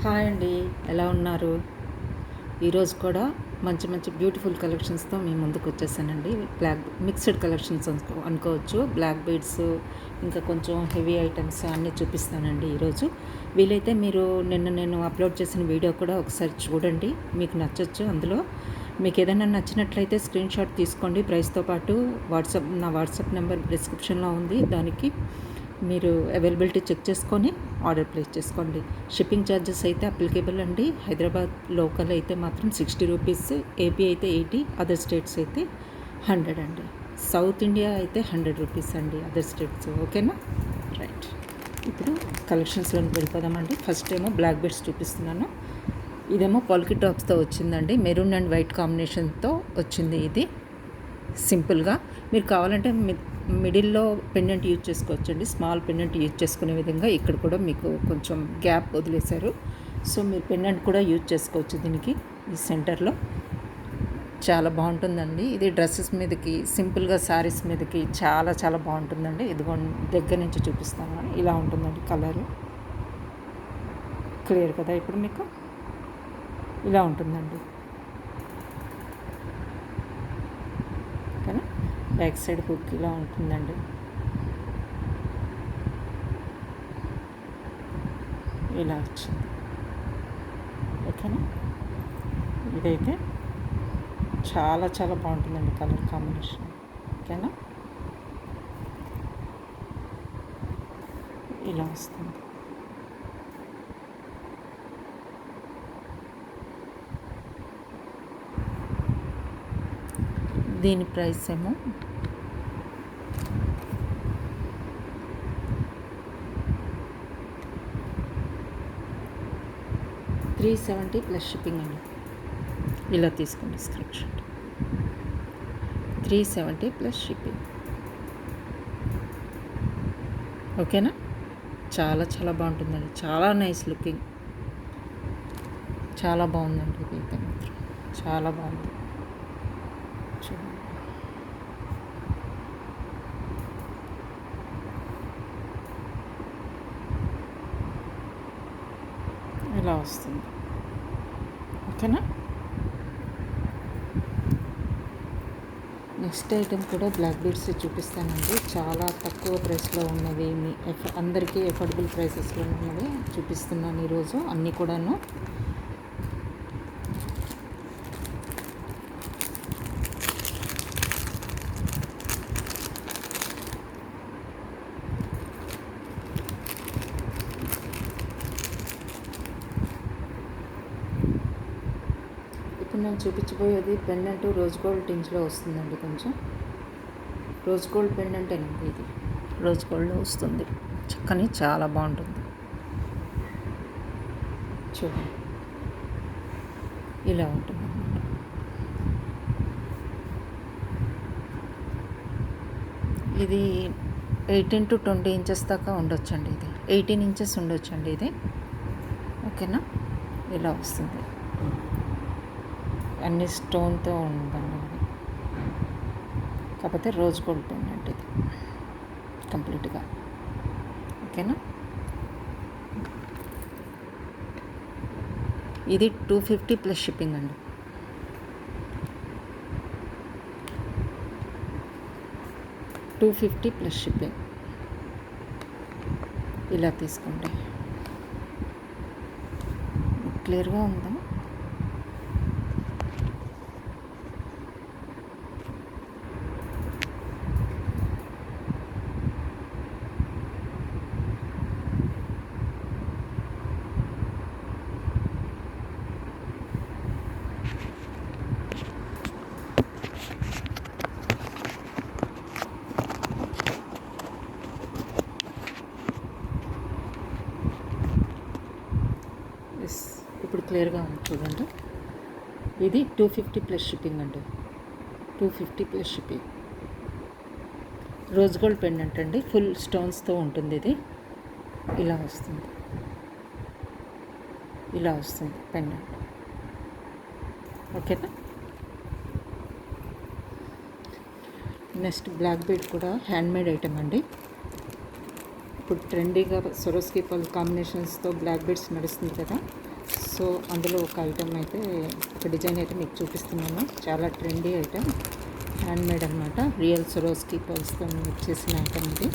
Hi అండి, ఎలా ఉన్నారు? ఈరోజు కూడా మంచి మంచి బ్యూటిఫుల్ కలెక్షన్స్తో మీ ముందుకు వచ్చేసానండి. బ్లాక్ మిక్స్డ్ కలెక్షన్స్ అనుకోవచ్చు. బ్లాక్ బీడ్స్, ఇంకా కొంచెం హెవీ ఐటమ్స్ అన్నీ చూపిస్తానండి ఈరోజు. వీలైతే మీరు నేను అప్లోడ్ చేసిన వీడియో కూడా ఒకసారి చూడండి, మీకు నచ్చచ్చు. అందులో మీకు ఏదైనా నచ్చినట్లయితే స్క్రీన్ షాట్ తీసుకోండి. ప్రైస్తో పాటు నా వాట్సాప్ నెంబర్ డిస్క్రిప్షన్లో ఉంది, దానికి మీరు అవైలబిలిటీ చెక్ చేసుకొని ఆర్డర్ ప్లేస్ చేసుకోండి. షిప్పింగ్ ఛార్జెస్ అయితే అప్లికేబుల్ అండి. హైదరాబాద్ లోకల్ అయితే మాత్రం 60 రూపీస్, ఏపీ అయితే 80, అదర్ స్టేట్స్ అయితే 100 అండి. సౌత్ ఇండియా అయితే 100 రూపీస్ అండి, అదర్ స్టేట్స్. ఓకేనా? రైట్, ఇప్పుడు కలెక్షన్స్లోకి వెళ్ళిపోదామండి. ఫస్ట్ ఏమో బ్లాక్ బెడ్స్ చూపిస్తున్నాను. ఇదేమో పాలికి టాప్స్తో వచ్చిందండి, మెరూన్ అండ్ వైట్ కాంబినేషన్తో వచ్చింది. ఇది సింపుల్గా మీరు కావాలంటే మిడిల్లో పెండెంట్ యూజ్ చేసుకోవచ్చండి. స్మాల్ పెండెంట్ యూజ్ చేసుకునే విధంగా ఇక్కడ కూడా మీకు కొంచెం గ్యాప్ వదిలేశారు. సో మీరు పెండెంట్ కూడా యూజ్ చేసుకోవచ్చు దీనికి. ఈ సెంటర్లో చాలా బాగుంటుందండి. ఇది డ్రెస్సెస్ మీదకి, సింపుల్గా శారీస్ మీదకి చాలా చాలా బాగుంటుందండి. ఇదిగో దగ్గర నుంచి చూపిస్తాను. ఇలా ఉంటుందండి కలరు. క్లియర్ కదా ఇప్పుడు మీకు? ఇలా ఉంటుందండి. కానీ బ్యాక్ సైడ్ హుక్ ఇలా ఉంటుందండి. ఇలా వచ్చింది. ఓకేనా? ఇదైతే చాలా చాలా బాగుంటుందండి కలర్ కాంబినేషన్. ఓకేనా? ఇలా వస్తుంది. దీని ప్రైస్ ఏమో 370 ప్లస్ షిప్పింగ్ అండి. ఇలా తీసుకోండి స్క్రీన్ షాట్. 370 plus shipping. ఓకేనా? చాలా చాలా బాగుంటుందండి. చాలా నైస్ లుకింగ్. చాలా బాగుందండి. ఇది అయితే మాత్రం చాలా బాగుంది. చూడండి, ఇలా వస్తుంది. ఓకేనా? నెక్స్ట్ ఐటెం కూడా బ్లాక్ బీడ్స్ చూపిస్తానండి. చాలా తక్కువ ప్రైస్లో ఉన్నవి, అందరికీ ఎఫోర్డబుల్ ప్రైసెస్లో ఉన్నవి చూపిస్తున్నాను ఈరోజు అన్నీ కూడాను. ఇప్పుడు నేను చూపించబోయేది పెండెంట్ రోజ్ గోల్డ్ టింజ్లో వస్తుందండి. కొంచెం రోజ్ గోల్డ్ పెండెంట్ అండి. ఇది రోజ్ గోల్డ్లో వస్తుంది. చక్కని చాలా బాగుంటుంది. చూడండి, ఇలా ఉంటుంది అన్నమాట. ఇది 18 to 20 ఇంచెస్ దాకా ఉండొచ్చండి. ఇది 18 ఇంచెస్ ఉండొచ్చండి ఇది. ఓకేనా? ఇలా వస్తుంది. అన్ని స్టోన్తో ఉందండి ఇది. కాకపోతే రోజ్ గోల్డ్ పెండెంట్ ఇది కంప్లీట్గా. ఓకేనా? ఇది 250 ప్లస్ షిప్పింగ్ అండి. $250 ప్లస్ షిప్పింగ్. ఇలా తీసుకోండి. క్లియర్గా ఉందా? ఇప్పుడు క్లియర్గా ఉంది చూడండి. ఇది 250 ప్లస్ షిప్పింగ్ అండి. 250 plus shipping. Rose gold pendant అండి, ఫుల్ స్టోన్స్తో ఉంటుంది. ఇది ఇలా వస్తుంది. ఇలా వస్తుంది పెండెంట్. ఓకేనా? నెక్స్ట్ బ్లాక్ బీడ్ కూడా హ్యాండ్మేడ్ ఐటమ్ అండి. ఇప్పుడు ట్రెండీగా సొరోస్కి పల్ కాంబినేషన్స్తో బ్లాక్ బీడ్స్ నడుస్తుంది కదా, సో అందులో ఒక ఐటమ్ అయితే ఒక డిజైన్ అయితే మీకు చూపిస్తున్నాను. చాలా ట్రెండీ ఐటమ్, హ్యాండ్ మేడ్ అనమాట. రియల్ సొరోస్కి పర్ల్స్తో చేసిన ఐటమ్ ఇది.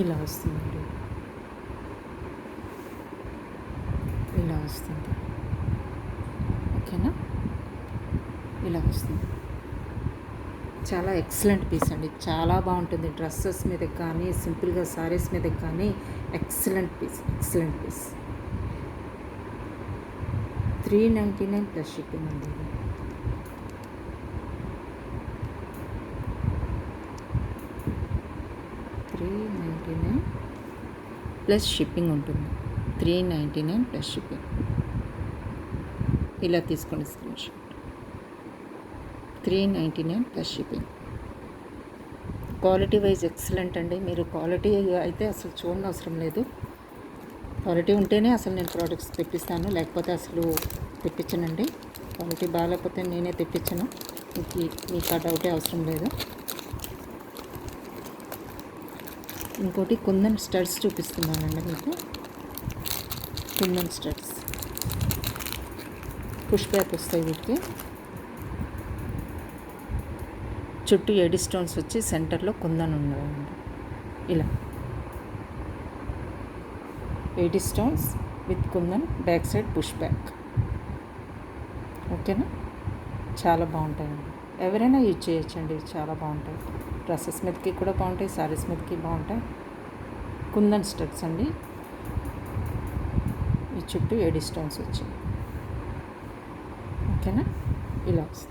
ఇలా వస్తుందండి, ఇలా వస్తుంది. ఓకేనా, ఇలా వస్తుంది. చాలా ఎక్సలెంట్ పీస్ అండి, చాలా బాగుంటుంది. డ్రెస్సెస్ మీదకి కానీ సింపుల్గా సారీస్ మీదకి కానీ excellent piece, excellent piece. 399 plus shipping అండి. ఇది 399 ప్లస్ షిప్పింగ్ ఉంటుంది. 399 ప్లస్ షిప్పింగ్. ఇలా తీసుకోండి screen shot. 399 plus shipping. Quality wise excellent అండి. మీరు క్వాలిటీ అయితే అసలు చూడని అవసరం లేదు. క్వాలిటీ ఉంటేనే అసలు నేను ప్రోడక్ట్స్ తెప్పిస్తాను, లేకపోతే అసలు తెప్పించనండి. క్వాలిటీ బాగాలేకపోతే నేనే తెప్పించను. మీకు ఆ డౌటే అవసరం లేదు. ఇంకోటి కుందన్ స్టడ్స్ చూపిస్తున్నానండి మీకు. కుందన్ స్టడ్స్ పుష్ బ్యాక్ వస్తాయి. వీటికి చుట్టూ 8 స్టోన్స్ వచ్చి సెంటర్లో కుందన్ ఉన్నాయండి. ఇలా 8 stones with kundan, back side push back. ఓకేనా, చాలా బాగుంటాయండి. ఎవరైనా యూజ్ చేయొచ్చండి, చాలా బాగుంటాయి. డ్రెస్సెస్ మీదకి కూడా బాగుంటాయి, సారీస్ మీదకి బాగుంటాయి. కుందన్ స్టడ్స్ అండి. ఈ చుట్టూ 8 స్టోన్స్ వచ్చాయి. ఓకేనా, ఇలా వస్తుంది.